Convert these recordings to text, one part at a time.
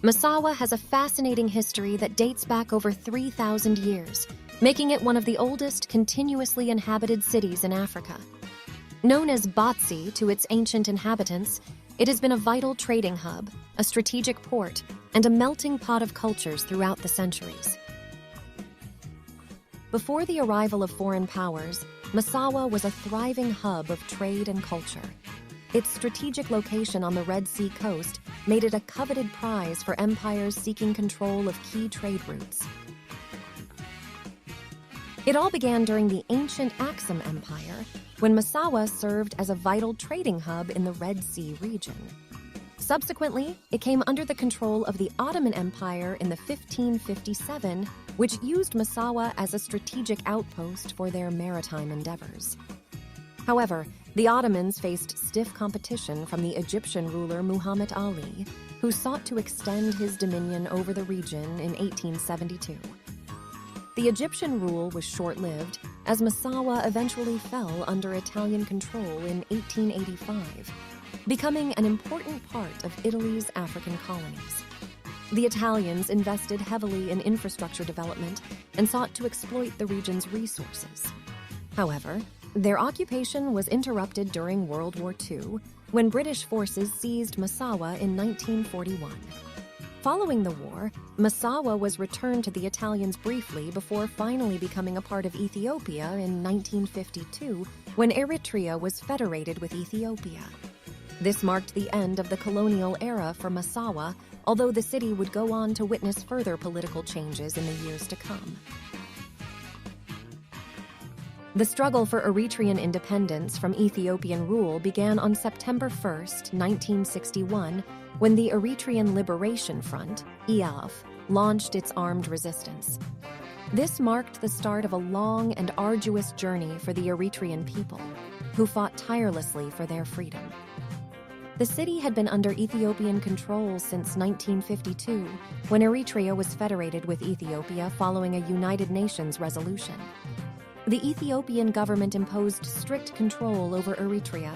Massawa has a fascinating history that dates back over 3,000 years, making it one of the oldest continuously inhabited cities in Africa. Known as Batsi to its ancient inhabitants, it has been a vital trading hub, a strategic port, and a melting pot of cultures throughout the centuries. Before the arrival of foreign powers, Massawa was a thriving hub of trade and culture. Its strategic location on the Red Sea coast made it a coveted prize for empires seeking control of key trade routes. It all began during the ancient Axum Empire, when Massawa served as a vital trading hub in the Red Sea region. Subsequently, it came under the control of the Ottoman Empire in the 1557, which used Massawa as a strategic outpost for their maritime endeavors. However, the Ottomans faced stiff competition from the Egyptian ruler Muhammad Ali, who sought to extend his dominion over the region in 1872. The Egyptian rule was short-lived, as Massawa eventually fell under Italian control in 1885, becoming an important part of Italy's African colonies. The Italians invested heavily in infrastructure development and sought to exploit the region's resources. However, their occupation was interrupted during World War II, when British forces seized Massawa in 1941. Following the war, Massawa was returned to the Italians briefly before finally becoming a part of Ethiopia in 1952, when Eritrea was federated with Ethiopia. This marked the end of the colonial era for Massawa, although the city would go on to witness further political changes in the years to come. The struggle for Eritrean independence from Ethiopian rule began on September 1, 1961, when the Eritrean Liberation Front, ELF, launched its armed resistance. This marked the start of a long and arduous journey for the Eritrean people, who fought tirelessly for their freedom. The city had been under Ethiopian control since 1952, when Eritrea was federated with Ethiopia following a United Nations resolution. The Ethiopian government imposed strict control over Eritrea,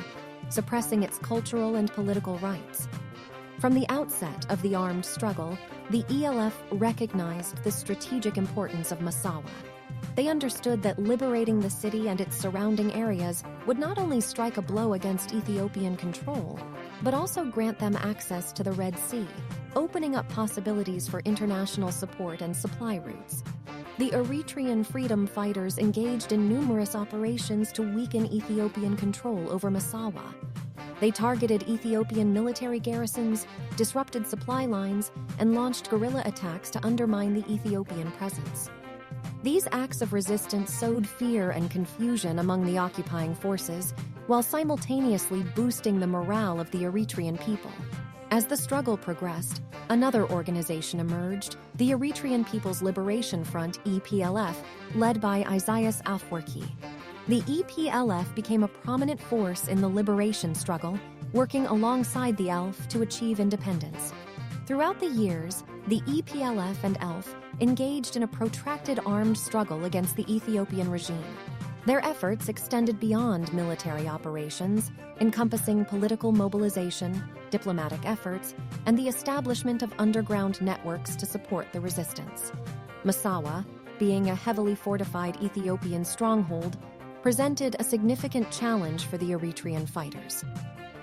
suppressing its cultural and political rights. From the outset of the armed struggle, the ELF recognized the strategic importance of Massawa. They understood that liberating the city and its surrounding areas would not only strike a blow against Ethiopian control, but also grant them access to the Red Sea, opening up possibilities for international support and supply routes. The Eritrean freedom fighters engaged in numerous operations to weaken Ethiopian control over Massawa. They targeted Ethiopian military garrisons, disrupted supply lines, and launched guerrilla attacks to undermine the Ethiopian presence. These acts of resistance sowed fear and confusion among the occupying forces, while simultaneously boosting the morale of the Eritrean people. As the struggle progressed, another organization emerged, the Eritrean People's Liberation Front, EPLF, led by Isaias Afwerki. The EPLF became a prominent force in the liberation struggle, working alongside the ELF to achieve independence. Throughout the years, the EPLF and ELF engaged in a protracted armed struggle against the Ethiopian regime. Their efforts extended beyond military operations, encompassing political mobilization, diplomatic efforts, and the establishment of underground networks to support the resistance. Massawa, being a heavily fortified Ethiopian stronghold, presented a significant challenge for the Eritrean fighters.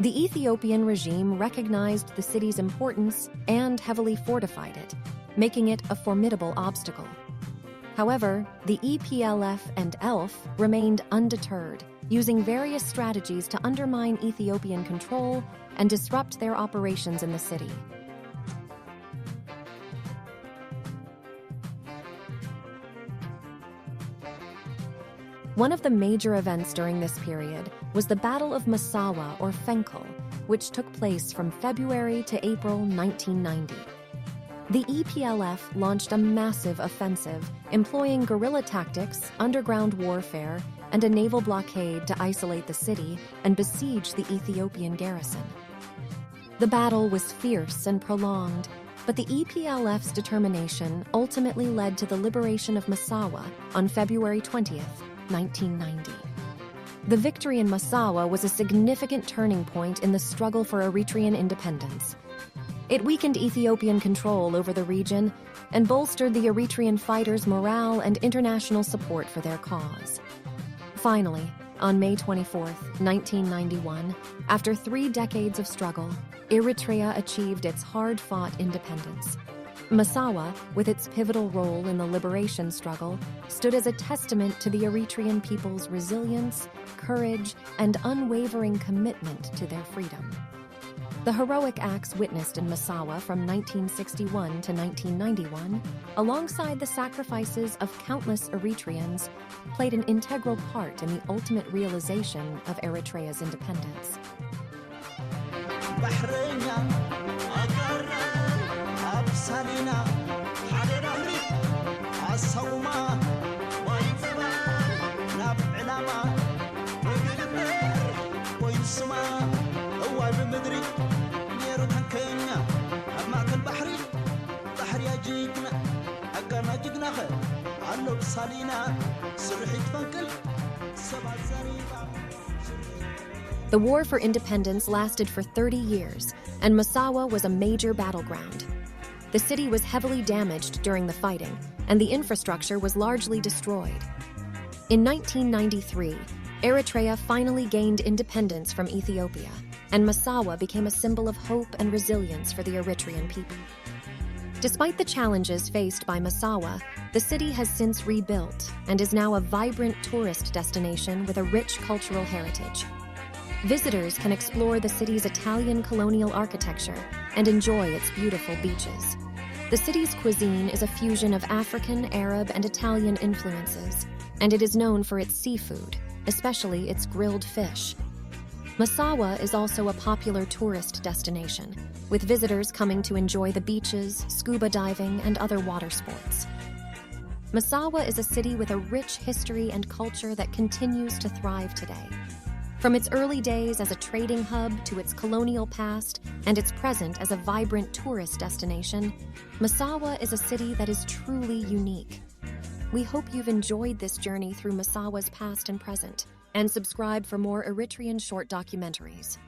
The Ethiopian regime recognized the city's importance and heavily fortified it, making it a formidable obstacle. However, the EPLF and ELF remained undeterred, using various strategies to undermine Ethiopian control and disrupt their operations in the city. One of the major events during this period was the Battle of Massawa, or Fenkel, which took place from February to April 1990. The EPLF launched a massive offensive, employing guerrilla tactics, underground warfare, and a naval blockade to isolate the city and besiege the Ethiopian garrison. The battle was fierce and prolonged, but the EPLF's determination ultimately led to the liberation of Massawa on February 20th, 1990. The victory in Massawa was a significant turning point in the struggle for Eritrean independence. It weakened Ethiopian control over the region and bolstered the Eritrean fighters' morale and international support for their cause. Finally, on May 24, 1991, after 3 decades of struggle, Eritrea achieved its hard-fought independence. Massawa, with its pivotal role in the liberation struggle, stood as a testament to the Eritrean people's resilience, courage, and unwavering commitment to their freedom. The heroic acts witnessed in Massawa from 1961 to 1991, alongside the sacrifices of countless Eritreans, played an integral part in the ultimate realization of Eritrea's independence. The war for independence lasted for 30 years, and Massawa was a major battleground. The city was heavily damaged during the fighting, and the infrastructure was largely destroyed. In 1993, Eritrea finally gained independence from Ethiopia, and Massawa became a symbol of hope and resilience for the Eritrean people. Despite the challenges faced by Massawa, the city has since rebuilt and is now a vibrant tourist destination with a rich cultural heritage. Visitors can explore the city's Italian colonial architecture and enjoy its beautiful beaches. The city's cuisine is a fusion of African, Arab, and Italian influences, and it is known for its seafood, especially its grilled fish. Massawa is also a popular tourist destination, with visitors coming to enjoy the beaches, scuba diving, and other water sports. Massawa is a city with a rich history and culture that continues to thrive today. From its early days as a trading hub to its colonial past and its present as a vibrant tourist destination, Massawa is a city that is truly unique. We hope you've enjoyed this journey through Massawa's past and present, and subscribe for more Eritrean short documentaries.